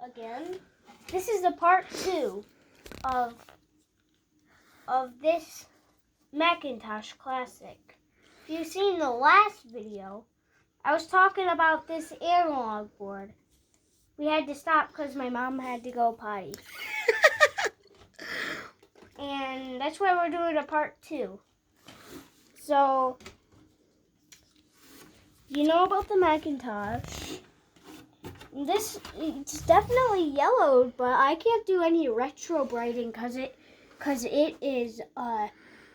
again. This is the part 2 of this Macintosh Classic. If you've seen the last video, I was talking about this analog board. We had to stop because my mom had to go potty. And that's why we're doing a part 2. So, you know about the Macintosh. It's definitely yellowed, but I can't do any retro brighting because it is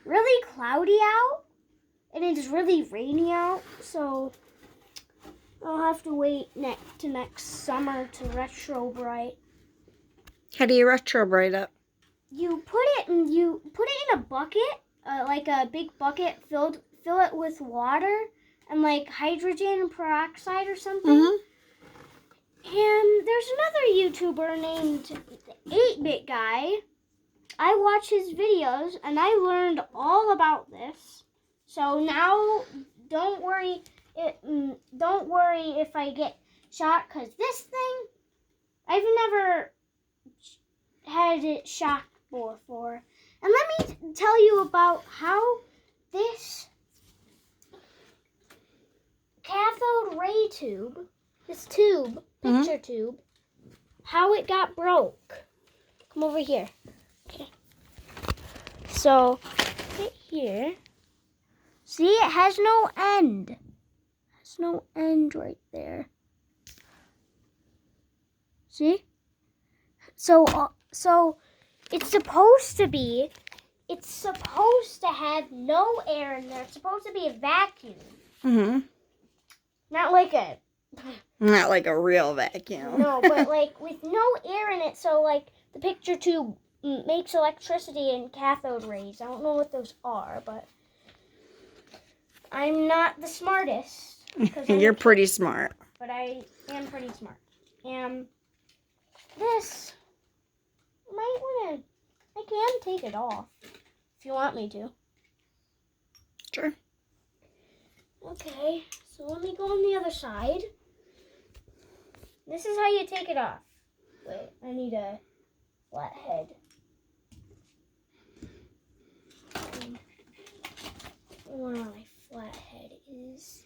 really cloudy out and it is really rainy out. So I'll have to wait next summer to retro bright. How do you retro bright it? You put it in a bucket, like a big bucket, fill it with water and like hydrogen peroxide or something. Mm-hmm. And there's another YouTuber named 8-Bit Guy. I watch his videos and I learned all about this. So now don't worry if I get shot, because this thing, I've never had it shot before. And let me tell you about how this cathode ray tube, this tube, picture tube, how it got broke. Come over here. Okay. So, right here. See, it has no end. It has no end right there. See? So it's supposed to have no air in there. It's supposed to be a vacuum. Mm-hmm. Not like a real vacuum. No, but like with no air in it. So like the picture tube makes electricity and cathode rays. I don't know what those are, but I'm not the smartest. You're pretty smart. But I am pretty smart. And this, I can take it off if you want me to. Sure. Okay, so let me go on the other side. This is how you take it off. Wait, I need a flat head. Where my flat head is.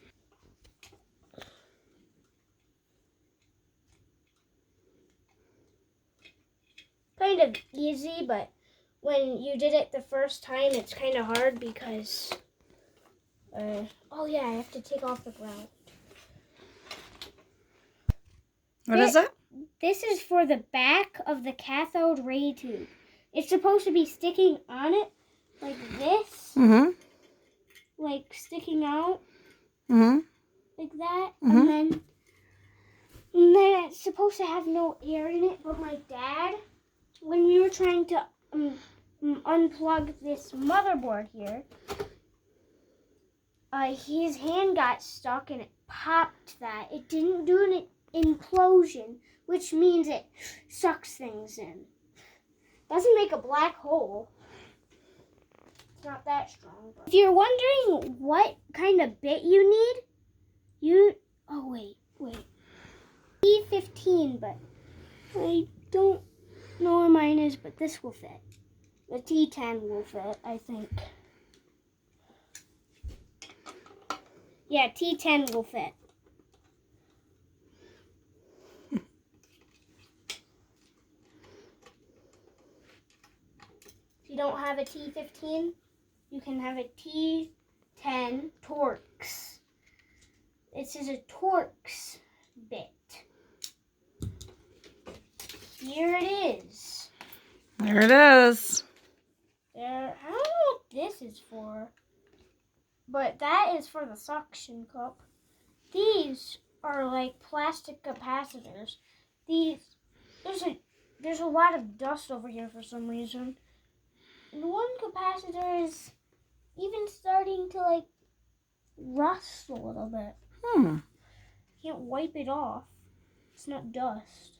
Kind of easy, but when you did it the first time, it's kind of hard because, oh yeah, I have to take off the ground. What is it? This is for the back of the cathode ray tube. It's supposed to be sticking on it like this. Mm-hmm. Like sticking out. Mm-hmm. Like that. Mm-hmm. And then it's supposed to have no air in it. But my dad, when we were trying to unplug this motherboard here, his hand got stuck and it popped that. It didn't do an implosion, which means it sucks things in. Doesn't make a black hole. It's not that strong. But if you're wondering what kind of bit you need, oh wait. T15, but I don't know where mine is, but this will fit. The T10 will fit, I think. Yeah, T10 will fit. If you don't have a T15, you can have a T10 Torx. This is a Torx bit. Here it is. There it is. I don't know what this is for, but that is for the suction cup. These are like plastic capacitors. There's a lot of dust over here for some reason. And one capacitor is even starting to like rust a little bit. Can't wipe it off. It's not dust.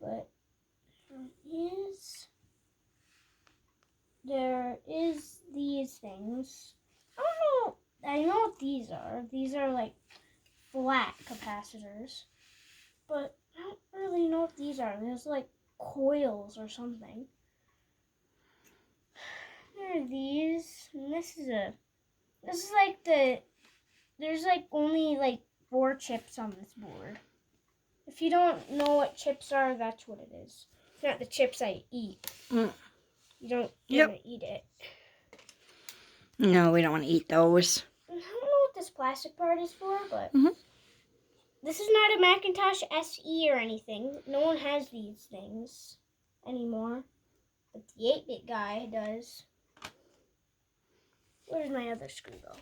But there is these things. I don't know. I know what these are. These are like flat capacitors. but I don't really know what these are. There's like coils or something. There are these, and this is like there's like only like 4 chips on this board. If you don't know what chips are, that's what it is. It's not the chips I eat. Mm. You don't want to eat it. No, we don't want to eat those. I don't know what this plastic part is for, but this is not a Macintosh SE or anything. No one has these things anymore. But the 8-bit guy does. Where's my other screw go?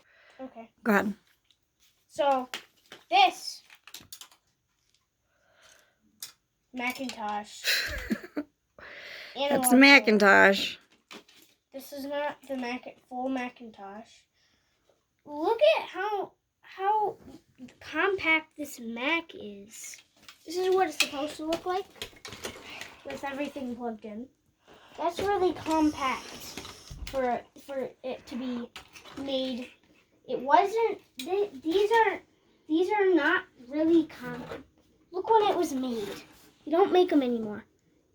Okay. Go ahead. So, this Macintosh. That's the Macintosh. This is not the full Macintosh. Look at how compact this Mac is. This is what it's supposed to look like with everything plugged in. That's really compact for it to be made. It wasn't. These are not really common. Look when it was made. You don't make them anymore.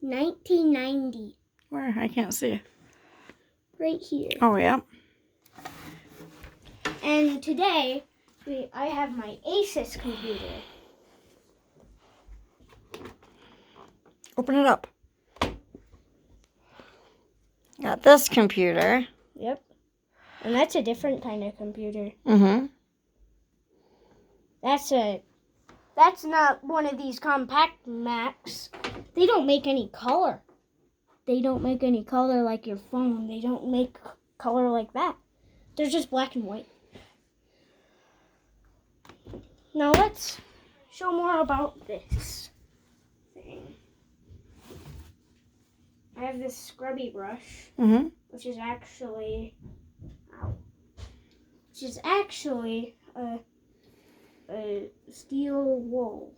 1990. Where? I can't see. Right here. Oh, yeah. And today, I have my Asus computer. Open it up. Got this computer. Yep. And that's a different kind of computer. Mm-hmm. That's not one of these compact Macs. They don't make any color. They don't make any color like your phone. They don't make color like that. They're just black and white. Now let's show more about this thing. I have this scrubby brush, which is actually a steel wool.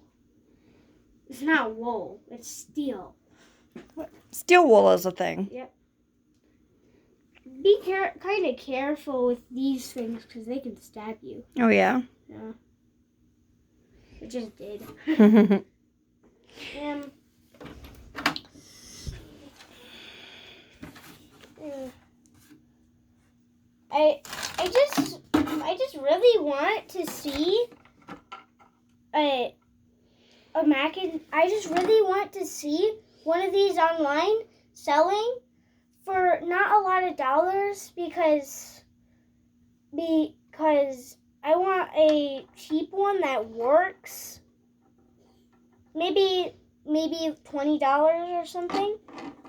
It's not wool, it's steel. Steel wool is a thing. Yep. Be kind of careful with these things because they can stab you. Oh, yeah? Yeah. It just did. I just really want to see I just really want to see one of these online selling for not a lot of dollars because I want a cheap one that works. Maybe $20 or something.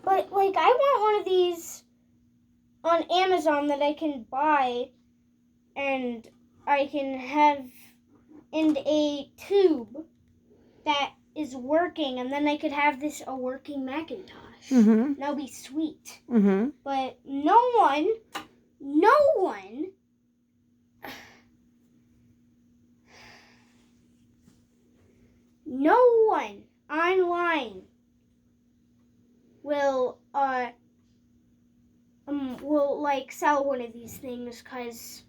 But like I want one of these on Amazon that I can buy and I can have in a tube that is working, and then I could have a working Macintosh. That'll be sweet. But no one online will like sell one of these things because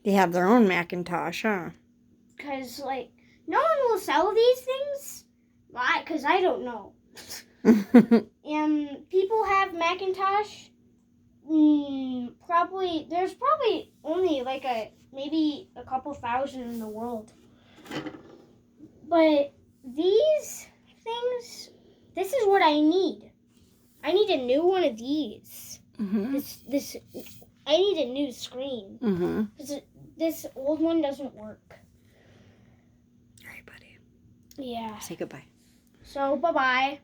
They have their own Macintosh, huh? Because like no one will sell these things. Why? Because I don't know. And people have Macintosh. There's probably only like maybe a couple thousand in the world. But these things, this is what I need. I need a new one of these. This I need a new screen. This old one doesn't work. All right, buddy. Yeah. Say goodbye. So bye-bye.